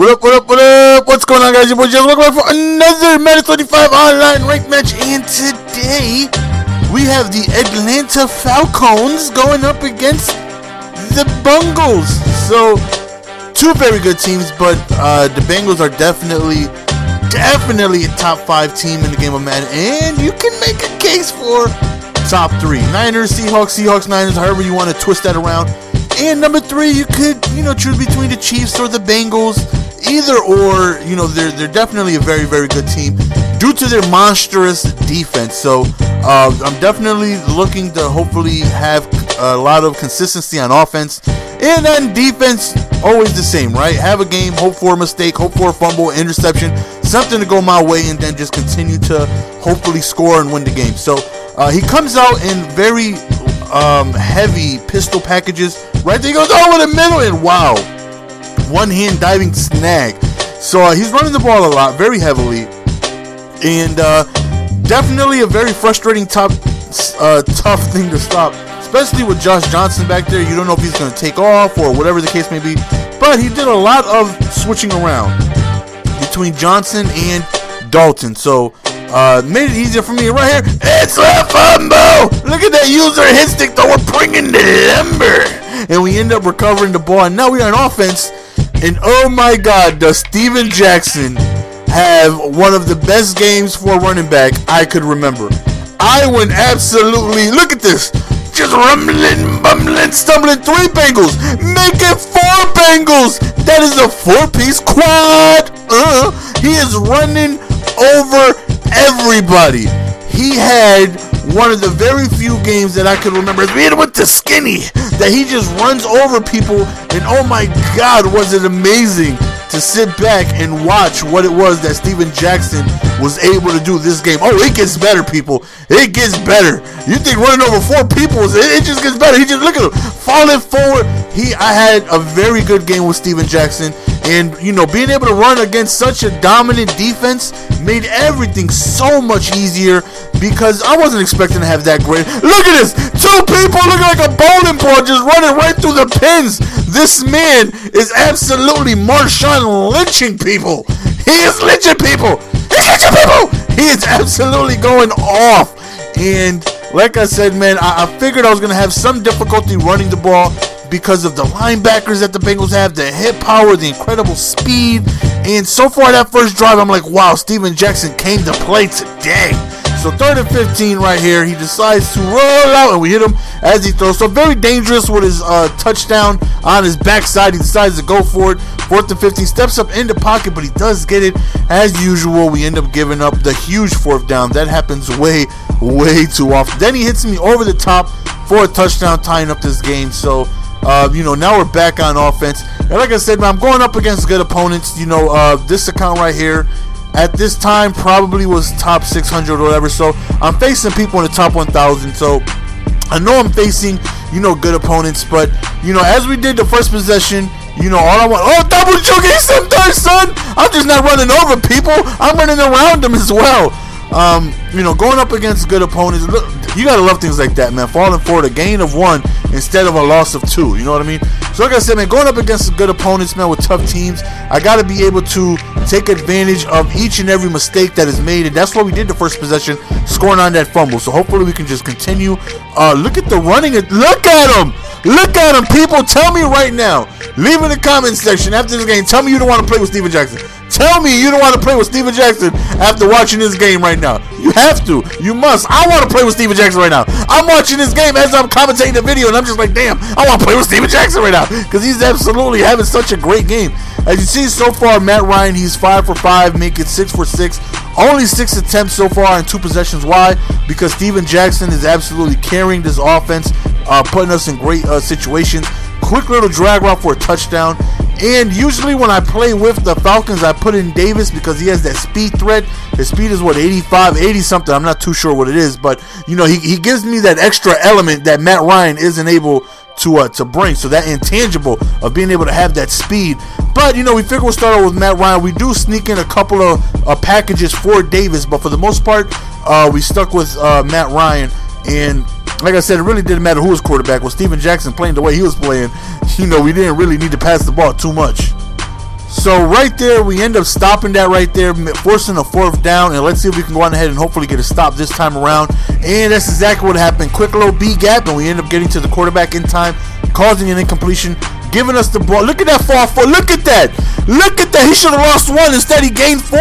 What up, what up, what up? What's going on, guys? Your boy Jess. Welcome back for another Madden 25 online ranked match. And today, we have the Atlanta Falcons going up against the Bengals. So, two very good teams, but the Bengals are definitely a top 5 team in the game of Madden. And you can make a case for top 3. Niners, Seahawks, Niners, however you want to twist that around. And number 3, you could, choose between the Chiefs or the Bengals. Either or, they're definitely a very, very good team due to their monstrous defense. So I'm definitely looking to hopefully have a lot of consistency on offense. And on defense, always the same, right? Have a game, hope for a mistake, hope for a fumble, interception, something to go my way, and then just continue to hopefully score and win the game. So he comes out in very heavy pistol packages. Right there, he goes over the middle, and wow, one-hand diving snag. So he's running the ball a lot, very heavily, and definitely a very frustrating tough thing to stop, especially with Josh Johnson back there. You don't know if he's going to take off or whatever the case may be, but he did a lot of switching around between Johnson and Dalton. So made it easier for me right here. It's a fumble! Look at that user hit stick, though. We're bringing the lumber. And we end up recovering the ball. And now we are on offense. And oh my God, does Steven Jackson have one of the best games for a running back I could remember. I went absolutely, look at this. Just rumbling, bumbling, stumbling. 3 Bengals. Make it 4 Bengals. That is a 4-piece quad. He is running over everybody. He had one of the very few games that I could remember being with the skinny, that he just runs over people, and oh my God, was it amazing to sit back and watch what it was that Steven Jackson was able to do this game. Oh, it gets better, people. It gets better. You think running over 4 people, it just gets better. He just, look at him, falling forward. I had a very good game with Steven Jackson. And, being able to run against such a dominant defense made everything so much easier because I wasn't expecting to have that great. Look at this. 2 people looking like a bowling ball just running right through the pins. This man is absolutely Marshawn lynching people. He is lynching people. He's lynching people. He is absolutely going off. And like I said, man, I figured I was going to have some difficulty running the ball because of the linebackers that the Bengals have, the hit power, the incredible speed. And so far that first drive, I'm like, wow, Steven Jackson came to play today. So 3rd and 15 right here. He decides to roll out, and we hit him as he throws. So very dangerous with his touchdown on his backside. He decides to go for it. 4th and 15. Steps up in the pocket, but he does get it. As usual, we end up giving up the huge 4th down. That happens way, way too often. Then he hits me over the top for a touchdown, tying up this game. So now we're back on offense. And like I said, man, I'm going up against good opponents. This account right here at this time probably was top 600 or whatever. So I'm facing people in the top 1,000. So I know I'm facing, good opponents. But, as we did the first possession, all I want, double juke, he's some third, son. I'm just not running over people. I'm running around them as well. Going up against good opponents, look, you gotta love things like that, man. Falling for a gain of 1 instead of a loss of 2. You know what I mean? So like I said, man, going up against good opponents, man, with tough teams, I gotta be able to take advantage of each and every mistake that is made, and that's what we did the first possession, scoring on that fumble. So hopefully we can just continue. Look at the running. Look at him. Look at him, people. Tell me right now. Leave in the comment section after this game. Tell me you don't want to play with Steven Jackson. Tell me you don't want to play with Steven Jackson after watching this game right now. You have to. You must. I want to play with Steven Jackson right now. I'm watching this game as I'm commentating the video, and I'm just like, damn, I want to play with Steven Jackson right now because he's absolutely having such a great game. As you see so far, Matt Ryan, he's 5 for 5, making 6 for 6. Only 6 attempts so far in 2 possessions. Why? Because Steven Jackson is absolutely carrying this offense, putting us in great situations. Quick little drag route for a touchdown. And usually when I play with the Falcons, I put in Davis because he has that speed threat. His speed is what, 85, 80 something. I'm not too sure what it is, but he gives me that extra element that Matt Ryan isn't able to bring. So that intangible of being able to have that speed. But we figure we'll start out with Matt Ryan. We do sneak in a couple of packages for Davis, but for the most part, we stuck with Matt Ryan. And like I said, it really didn't matter who was quarterback. With Steven Jackson playing the way he was playing, we didn't really need to pass the ball too much. So right there, we end up stopping that right there, forcing a 4th down, and let's see if we can go on ahead and hopefully get a stop this time around. And that's exactly what happened. Quick little B gap, and we end up getting to the quarterback in time, causing an incompletion, giving us the ball. Look at that fall for. Look at that. Look at that. He should have lost 1. Instead, he gained 4.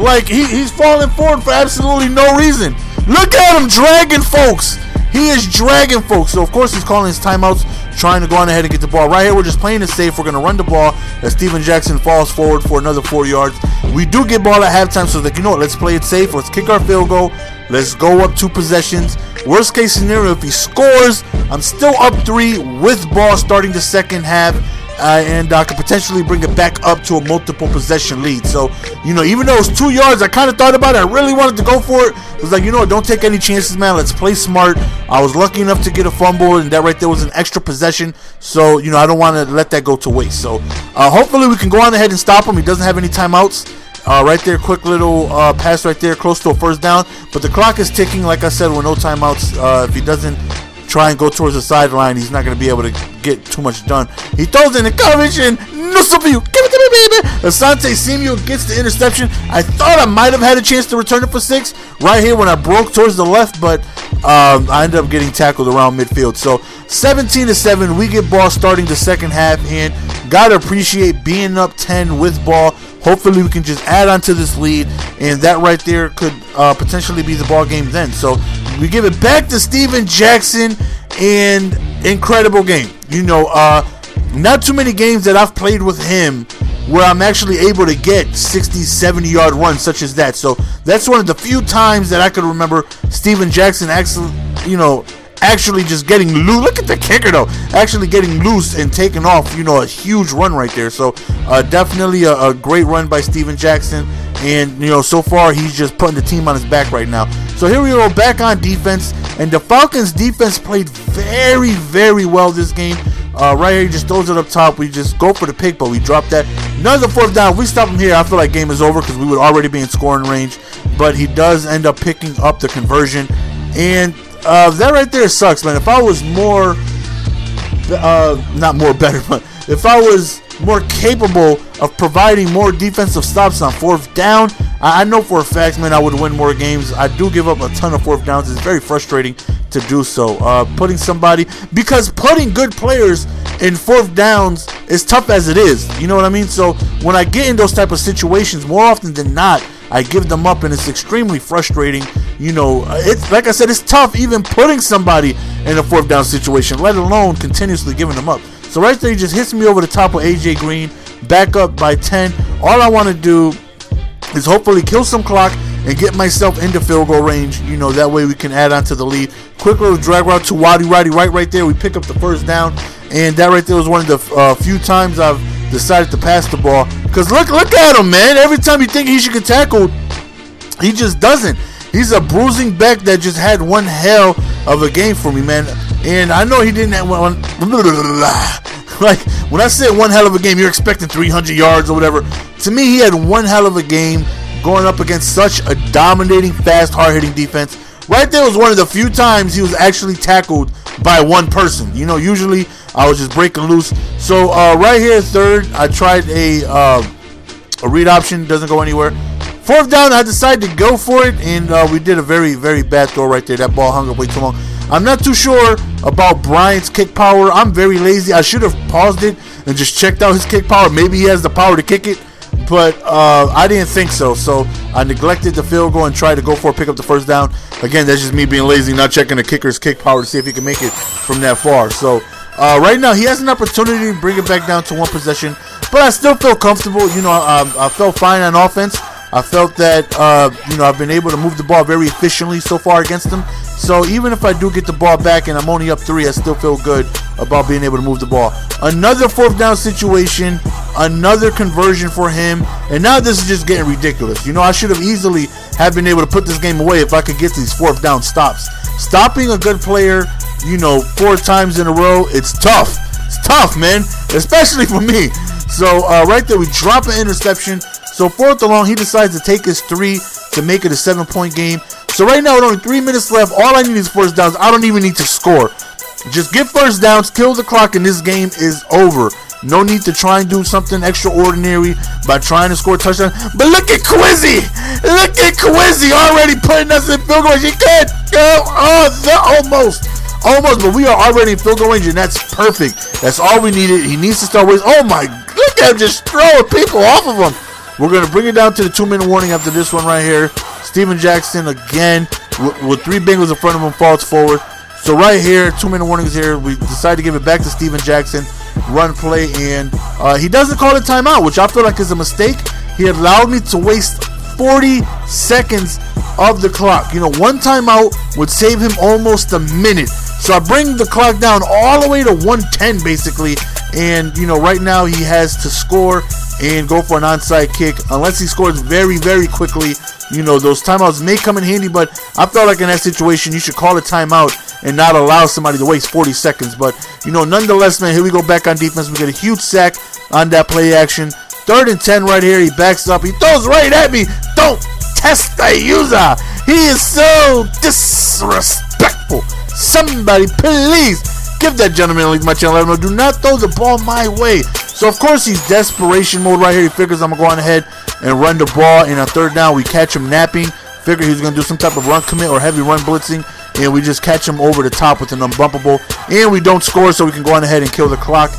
Like, he's falling forward for absolutely no reason. Look at him dragging folks. He is dragging folks. So, of course, he's calling his timeouts, trying to go on ahead and get the ball. Right here, we're just playing it safe. We're going to run the ball as Steven Jackson falls forward for another 4 yards. We do get ball at halftime, so like, you know what, let's play it safe. Let's kick our field goal. Let's go up 2 possessions. Worst case scenario, if he scores, I'm still up 3 with ball starting the second half. And I could potentially bring it back up to a multiple possession lead. So, you know, even though it was 2 yards, I kind of thought about it. I really wanted to go for it. I was like, you know what, don't take any chances, man. Let's play smart. I was lucky enough to get a fumble, and that right there was an extra possession. So, you know, I don't want to let that go to waste. So, hopefully we can go on ahead and stop him. He doesn't have any timeouts. Right there, quick little pass right there, close to a 1st down. But the clock is ticking, like I said, with no timeouts. If he doesn't try and go towards the sideline, he's not going to be able to get too much done. He throws in the coverage, and no for you. Give it to me, baby. Asante Samuel gets the interception. I thought I might have had a chance to return it for 6 right here when I broke towards the left, but I ended up getting tackled around midfield. So 17-7, we get ball starting the second half, and gotta appreciate being up 10 with ball. Hopefully we can just add on to this lead, and that right there could potentially be the ball game then. So we give it back to Steven Jackson, and incredible game. You know, not too many games that I've played with him where I'm actually able to get 60-70 yard runs such as that. So that's one of the few times that I could remember Steven Jackson actually, you know, actually just getting loose. Look at the kicker though, actually getting loose and taking off, you know, a huge run right there. So definitely a great run by Steven Jackson, and you know, so far he's just putting the team on his back right now. So here we go, back on defense, and the Falcons defense played very, very well this game. Right here, he just throws it up top. We just go for the pick, but we drop that. Another 4th down. If we stop him here, I feel like game is over because we would already be in scoring range, but he does end up picking up the conversion, and that right there sucks, man. If I was more, not more better, but if I was more capable of providing more defensive stops on 4th down, I know for a fact, man, I would win more games. I do give up a ton of 4th downs. It's very frustrating to do so. Putting good players in 4th downs is tough as it is. You know what I mean? So when I get in those type of situations, more often than not, I give them up, and it's extremely frustrating. You know, it's like I said, it's tough even putting somebody in a 4th down situation, let alone continuously giving them up. So right there, he just hits me over the top with AJ Green, back up by 10. All I want to do is hopefully kill some clock and get myself into field goal range. You know, that way we can add on to the lead. Quick little drag route to Waddy right there. We pick up the 1st down, and that right there was one of the few times I've decided to pass the ball. Because look at him, man. Every time you think he should get tackled, he just doesn't. He's a bruising back that just had one hell of a game for me, man. And I know he didn't have one. Like, when I said one hell of a game, you're expecting 300 yards or whatever. To me, he had one hell of a game going up against such a dominating, fast, hard-hitting defense. Right there was one of the few times he was actually tackled by one person. You know, usually I was just breaking loose. So right here, 3rd, I tried a read option. Doesn't go anywhere. 4th down, I decided to go for it, and we did a very, very bad throw right there. That ball hung up way too long. I'm not too sure about Bryant's kick power. I'm very lazy. I should have paused it and just checked out his kick power. Maybe he has the power to kick it, but I didn't think so. So I neglected the field goal and tried to go for it, pick up the 1st down. Again, that's just me being lazy, not checking the kicker's kick power to see if he can make it from that far. So right now, he has an opportunity to bring it back down to 1 possession, but I still feel comfortable. You know, I felt fine on offense. I felt that, you know, I've been able to move the ball very efficiently so far against them. So even if I do get the ball back and I'm only up 3, I still feel good about being able to move the ball. Another 4th down situation, another conversion for him, and now this is just getting ridiculous. You know, I should have easily have been able to put this game away if I could get these 4th down stops. Stopping a good player, you know, 4 times in a row, it's tough. It's tough, man, especially for me. So right there, we drop an interception. So 4th and long, he decides to take his 3 to make it a 7-point game. So right now, with only 3 minutes left, all I need is 1st downs. I don't even need to score. Just get 1st downs, kill the clock, and this game is over. No need to try and do something extraordinary by trying to score a touchdown. But look at Quizzy! Look at Quizzy already putting us in field goal range. He could go. Almost. But we are already in field goal range, and that's perfect. That's all we needed. He needs to start with. Oh my, look at him just throwing people off of him. We're going to bring it down to the 2-minute warning after this one right here. Steven Jackson again with 3 Bengals in front of him falls forward. So right here, 2-minute warnings here. We decide to give it back to Steven Jackson. Run play, and he doesn't call a timeout, which I feel like is a mistake. He allowed me to waste 40 seconds of the clock. You know, one timeout would save him almost a minute. So I bring the clock down all the way to 110 basically, and you know, right now he has to score and go for an onside kick. Unless he scores very, very quickly, you know, those timeouts may come in handy, but I felt like in that situation you should call a timeout and not allow somebody to waste 40 seconds. But, you know, nonetheless, man, here we go back on defense. We get a huge sack on that play action. 3rd and 10 right here. He backs up. He throws right at me. Don't test the user. He is so disrespectful. Somebody, please give that gentleman a link to my channel. Let him know, do not throw the ball my way. So, of course, he's desperation mode right here. He figures I'm going to go on ahead and run the ball. And on 3rd down, we catch him napping. Figure he's going to do some type of run commit or heavy run blitzing, and we just catch him over the top with an unbumpable, and we don't score, so we can go on ahead and kill the clock.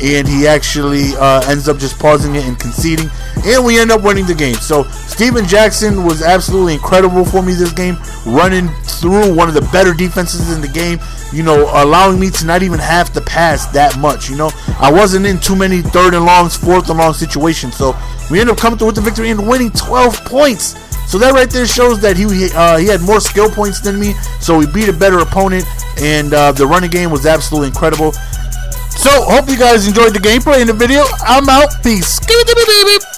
And he actually ends up just pausing it and conceding, and we end up winning the game. So Steven Jackson was absolutely incredible for me this game, running through one of the better defenses in the game, you know, allowing me to not even have to pass that much. You know, I wasn't in too many 3rd and longs, 4th and long situations, so we ended up coming through with the victory and winning 12 points. So that right there shows that he had more skill points than me, so we beat a better opponent, and the running game was absolutely incredible. So, hope you guys enjoyed the gameplay in the video. I'm out. Peace. Give it to me, baby.